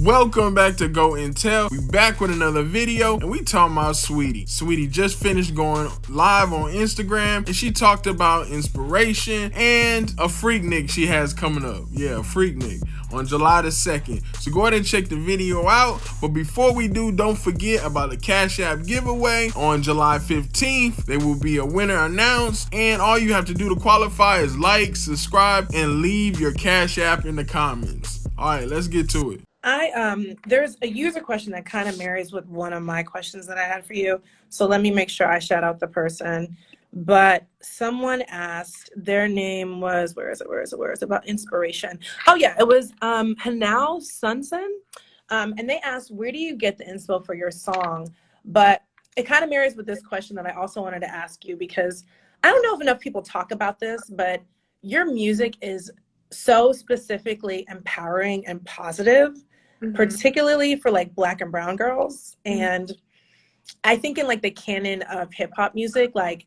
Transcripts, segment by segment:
Welcome back to Go and Tell. We back with another video and we talking about Saweetie. Saweetie just finished going live on Instagram and she talked about inspiration and a Freaknik she has coming up. Yeah, a Freaknik on July the 2nd. So go ahead and check the video out. But before we do, don't forget about the Cash App giveaway on July 15th. There will be a winner announced and all you have to do to qualify is like, subscribe, and leave your Cash App in the comments. All right, let's get to it. There's a user question that kind of marries with one of my questions that I had for you. So let me make sure I shout out the person. But someone asked, their name was, where is it? About inspiration. Oh yeah, it was Hanau Sunsen. And they asked, where do you get the inspo for your song? But it kind of marries with this question that I also wanted to ask you, because I don't know if enough people talk about this, but your music is so specifically empowering and positive, particularly for like Black and brown girls. And I think in like the canon of hip hop music, like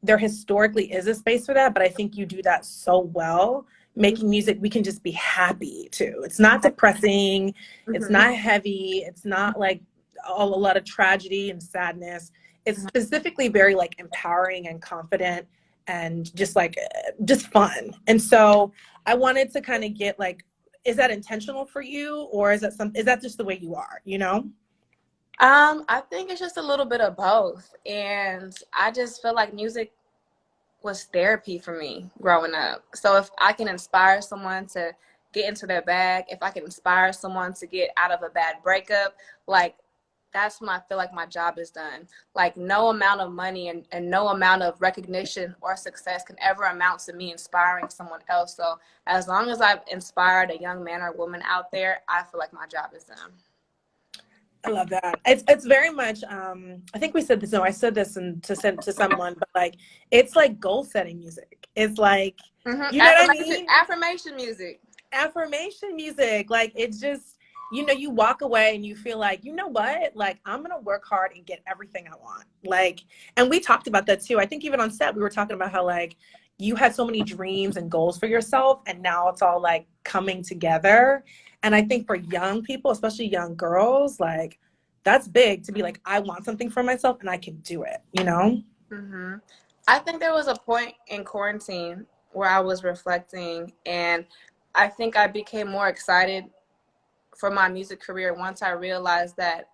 there historically is a space for that, but I think you do that so well, making music we can just be happy to. It's not depressing, it's not heavy, it's not like a lot of tragedy and sadness. It's specifically very like empowering and confident and just fun. And so I wanted to kind of get like, is that intentional for you, or is that just the way you are, you know? I think it's just a little bit of both. And I just feel like music was therapy for me growing up. So if I can inspire someone to get into their bag, if I can inspire someone to get out of a bad breakup, like that's when I feel like my job is done. Like no amount of money and no amount of recognition or success can ever amount to me inspiring someone else. So as long as I've inspired a young man or woman out there, I feel like my job is done. I love that. It's very much, I think we said this, no, I said this to send to someone, but like, it's like goal setting music. It's like, you know what I mean? Affirmation music. Affirmation music. Like, it's just, you know, you walk away and you feel like, you know what, like I'm gonna work hard and get everything I want. Like, and we talked about that too. I think even on set we were talking about how like you had so many dreams and goals for yourself and now it's all like coming together. And I think for young people, especially young girls, like that's big to be like, I want something for myself and I can do it, you know? I think there was a point in quarantine where I was reflecting, and I think I became more excited for my music career once I realized that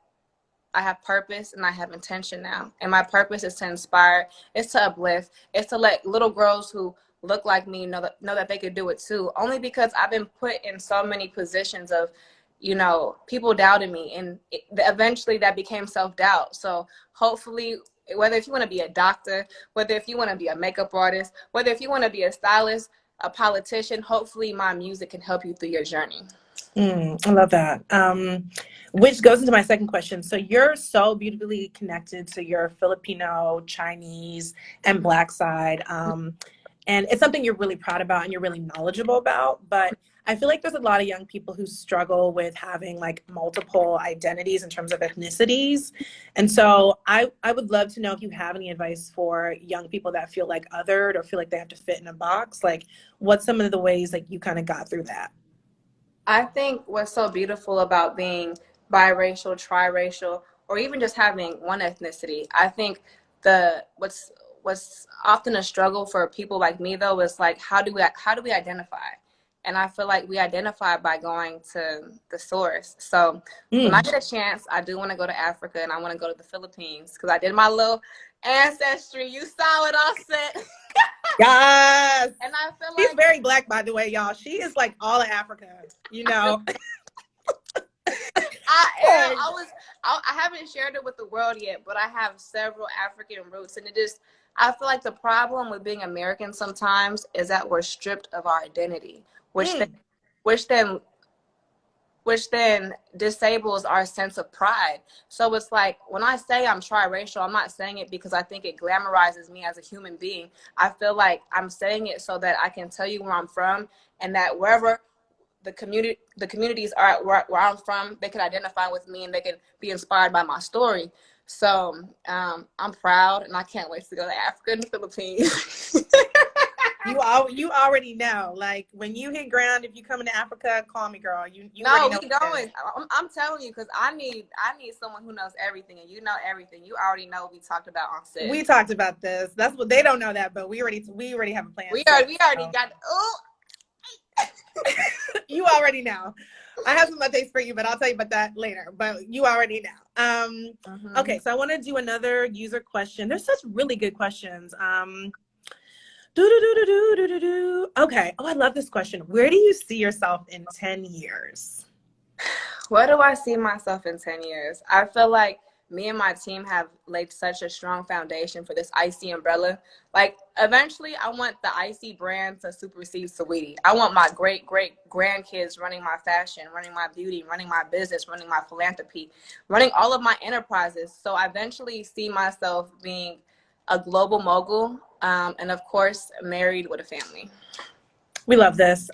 I have purpose and I have intention now. And my purpose is to inspire, it's to uplift, it's to let little girls who look like me know that they could do it too. Only because I've been put in so many positions of, you know, people doubting me, and eventually that became self-doubt. So hopefully, whether if you want to be a doctor, whether if you want to be a makeup artist, whether if you want to be a stylist, a politician, hopefully my music can help you through your journey. I love that. Which goes into my second question. So you're so beautifully connected to your Filipino, Chinese, and Black side. And it's something you're really proud about and you're really knowledgeable about. But I feel like there's a lot of young people who struggle with having like multiple identities in terms of ethnicities. And so I would love to know if you have any advice for young people that feel like othered or feel like they have to fit in a box. Like what's some of the ways like you kind of got through that? I think what's so beautiful about being biracial, triracial, or even just having one ethnicity, I think what's often a struggle for people like me though is like how do we identify? And I feel like we identify by going to the source. So when I get a chance, I do want to go to Africa and I want to go to the Philippines because I did my little ancestry. You saw it all set. Yes. And I feel like she's very Black, by the way, y'all. She is like all of Africa, you know. I haven't shared it with the world yet, but I have several African roots, and I feel like the problem with being American sometimes is that we're stripped of our identity, which then disables our sense of pride. So it's like when I say I'm triracial, I'm not saying it because I think it glamorizes me as a human being. I feel like I'm saying it so that I can tell you where I'm from, and that wherever the communities are where I'm from, they can identify with me and they can be inspired by my story. So I'm proud and I can't wait to go to Africa and the Philippines. You already know. Like when you hit ground, if you come into Africa, call me, girl. You No, already know we what it going. is. I'm telling you, because I need someone who knows everything, and you know everything. You already know what we talked about on set. We talked about this. That's what they don't know that, but we already have a plan. We already got. Oh, You already know. I have some updates for you, but I'll tell you about that later. But you already know. Okay, so I want to do another user question. There's such really good questions. Okay. Oh, I love this question. Where do you see yourself in 10 years? where do I see myself in 10 years? I feel like me and my team have laid such a strong foundation for this Icy umbrella. Like, eventually, I want the Icy brand to supersede Saweetie. I want my great grandkids running my fashion, running my beauty, running my business, running my philanthropy, running all of my enterprises. So I eventually see myself being a global mogul, and of course, married with a family. We love this.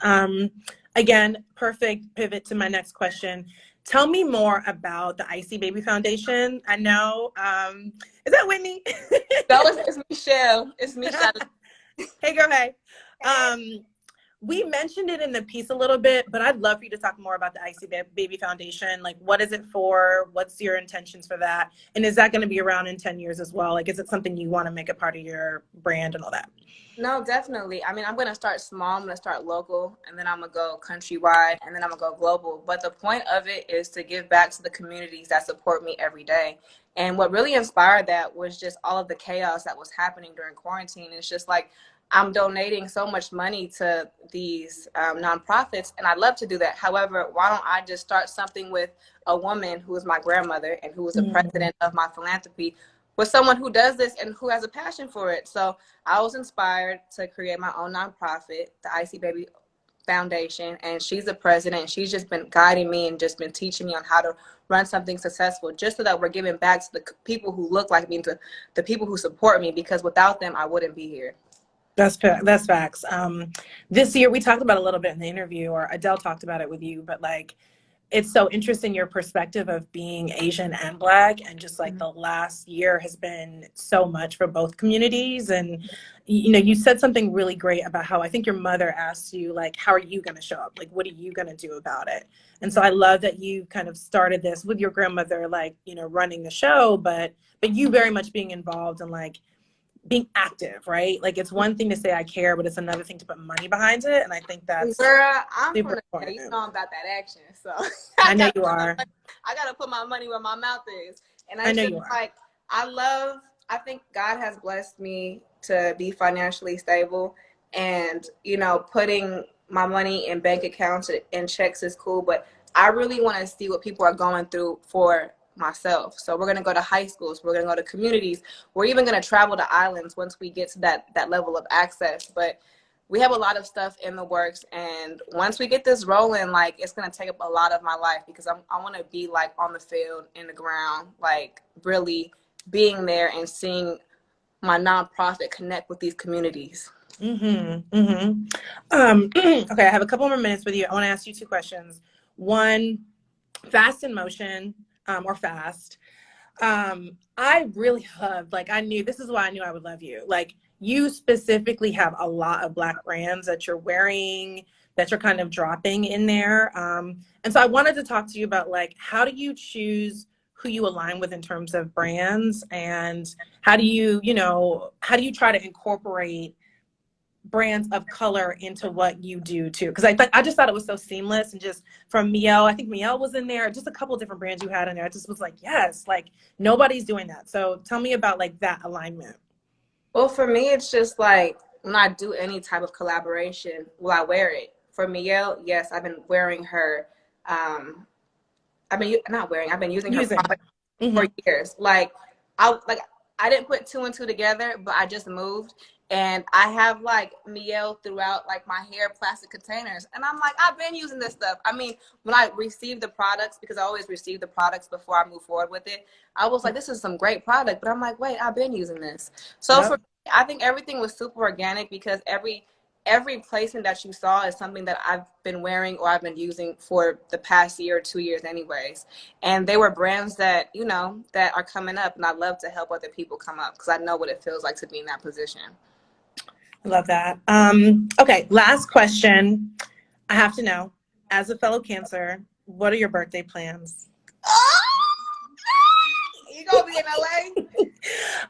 Again, perfect pivot to my next question. Tell me more about the Icy Baby Foundation. I know, is that Whitney? It's Michelle. It's Michelle. Hey, girl, hey. We mentioned it in the piece a little bit, but I'd love for you to talk more about the Icy Baby Foundation. Like, what is it for? What's your intentions for that? And is that going to be around in 10 years as well? Like, is it something you want to make a part of your brand and all that? No, definitely. I mean, I'm going to start small. I'm going to start local, and then I'm going to go countrywide, and then I'm going to go global. But the point of it is to give back to the communities that support me every day. And what really inspired that was just all of the chaos that was happening during quarantine. It's just like, I'm donating so much money to these nonprofits, and I'd love to do that. However, why don't I just start something with a woman who is my grandmother and who is the president of my philanthropy, with someone who does this and who has a passion for it. So I was inspired to create my own nonprofit, the Icy Baby Foundation, and she's the president. She's just been guiding me and just been teaching me on how to run something successful, just so that we're giving back to the people who look like me, to the people who support me, because without them, I wouldn't be here. That's facts. This year, we talked about a little bit in the interview, or Adele talked about it with you, but like, it's so interesting your perspective of being Asian and Black, and just like the last year has been so much for both communities. And you know, you said something really great about how I think your mother asked you, like, how are you going to show up? Like, what are you going to do about it? And so I love that you kind of started this with your grandmother, like, you know, running the show, but you very much being involved and like being active, right? Like, it's one thing to say I care, but it's another thing to put money behind it. And I think that's Girl, I'm super from the important. you know I'm about that action, so I know you are. I gotta put my money where my mouth is, and I know you are. Like, I think God has blessed me to be financially stable, and you know, putting my money in bank accounts and checks is cool, but I really want to see what people are going through for myself. So we're going to go to high schools, we're going to go to communities, we're even going to travel to islands once we get to that level of access. But we have a lot of stuff in the works, and once we get this rolling, like, it's going to take up a lot of my life, because I want to be like on the field, in the ground, like really being there and seeing my nonprofit connect with these communities. Okay, I have a couple more minutes with you. I want to ask you two questions. One, Fast in Motion, or Fast. I really loved, like, I knew, this is why I knew I would love you. Like, you specifically have a lot of Black brands that you're wearing, that you're kind of dropping in there. And so I wanted to talk to you about, like, how do you choose who you align with in terms of brands, and how do you try to incorporate brands of color into what you do too? Because I just thought it was so seamless, and just from Miel, I think Miel was in there, just a couple of different brands you had in there. I just was like, yes, like nobody's doing that. So tell me about like that alignment. Well, for me, it's just like, when I do any type of collaboration, will I wear it? For Miel, yes, I've been wearing her. I've been using her product for years. I didn't put two and two together, but I just moved, and I have like Miel throughout like my hair plastic containers, and I'm like, I've been using this stuff. I mean, when I received the products, because I always receive the products before I move forward with it, I was like, this is some great product, but I'm like, wait, I've been using this. So for me, I think everything was super organic, because every placement that you saw is something that I've been wearing or I've been using for the past year or 2 years anyways. And they were brands that, you know, that are coming up, and I love to help other people come up, because I know what it feels like to be in that position. Love that. Okay, last question. I have to know, as a fellow Cancer, what are your birthday plans? You gonna be in LA?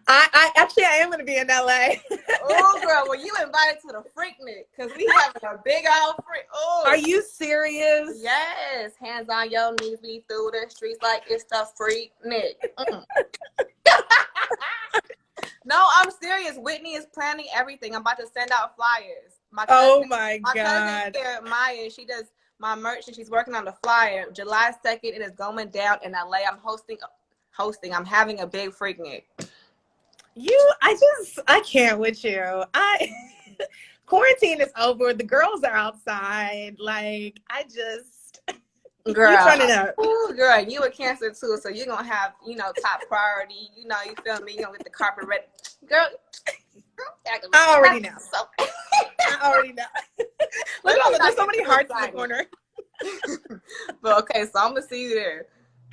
I actually I am gonna be in LA. Oh, girl, well, you invited to the Freaknik because we having a big old freak. Oh, Are you serious? yes, hands on your knees, we through the streets like it's the Freaknik. No, I'm serious. Whitney is planning everything. I'm about to send out flyers. Oh my my God. cousin here, Maya, she does my merch and she's working on the flyer. July 2nd, it is going down in LA. I'm hosting. I'm having a big Freaknik. I can't with you. Quarantine is over. The girls are outside. Like, Girl, you turning up. Ooh, girl, you a Cancer too, so you're gonna have, top priority. You feel me? You're gonna get the carpet ready. Girl, I already know. So I already know. Look at all there's so many hearts in the corner. But okay, so I'm gonna see you there.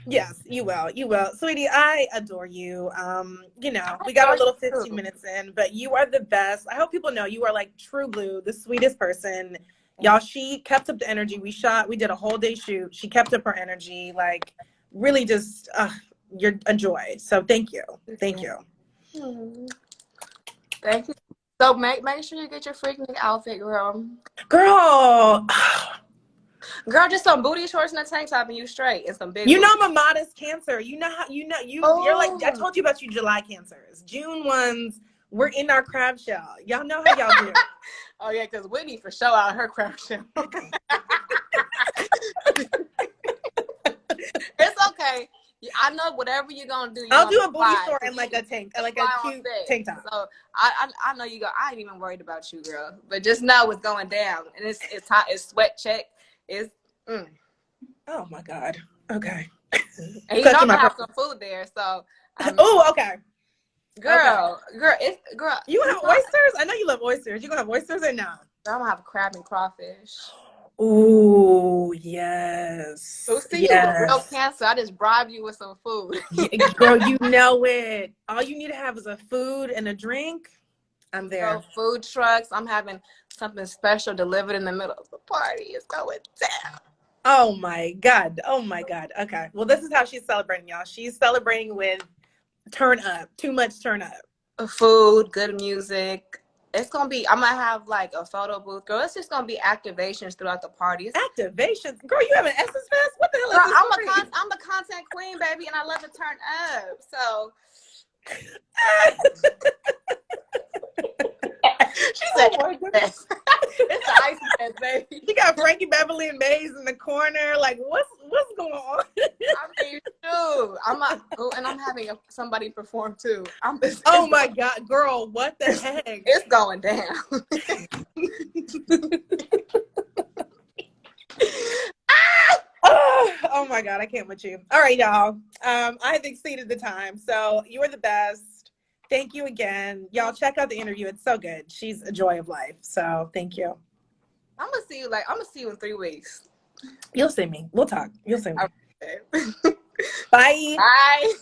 Yes, you will. You will. Sweetie, I adore you. We got a little 15 minutes in, but you are the best. I hope people know you are like true blue, the sweetest person. Y'all, she kept up the energy. We did a whole day shoot. She kept up her energy. Like, really just, you're a joy. So thank you. Thank you. Thank you. So make sure you get your Freaknik outfit, girl. Girl, just some booty shorts and a tank top and you straight and some big. You know I'm a modest Cancer. You're like, I told you about you July Cancers. June ones, we're in our crab shell. Y'all know how y'all do. Oh yeah, because Whitney for sure out her crab shell. It's okay. I know whatever you're gonna do. I'll do a booty short and like a cute tank top. So I know you go. I ain't even worried about you, girl. But just know it's going down, and it's hot. It's sweat check. It's. Oh my God. Okay. And you know I have some food there, so. Oh, okay. Girl. You gonna have oysters? I know you love oysters. You gonna have oysters or not? I'm gonna have crab and crawfish. Oh yes. So see, you a real Cancer. I just bribe you with some food. Girl, you know it. All you need to have is a food and a drink. I'm there. So food trucks. I'm having something special delivered in the middle of the party. It's going down. Oh my God. Oh my God. Okay. Well, this is how she's celebrating, y'all. She's celebrating with turn up. Too much turn up. Food, good music. It's gonna be. I'm gonna have like a photo booth, girl. It's just gonna be activations throughout the parties. Activations, girl. You have an Essence Fest? What the hell is this? I'm a content queen, baby, and I love to turn up. So she said, "Oh my goodness, it's the ice fest, baby." You got Frankie Beverly and Maze in the corner. Like, what's going on? I mean, shoot. And I'm having somebody perform too. Oh my God, girl, what the heck? It's going down. Oh my God, I can't with you. All right, y'all. I've exceeded the time, so you are the best. Thank you again. Y'all check out the interview. It's so good. She's a joy of life. So thank you. I'm gonna see you in 3 weeks. You'll see me. We'll talk. You'll see me. Okay. Bye. Bye.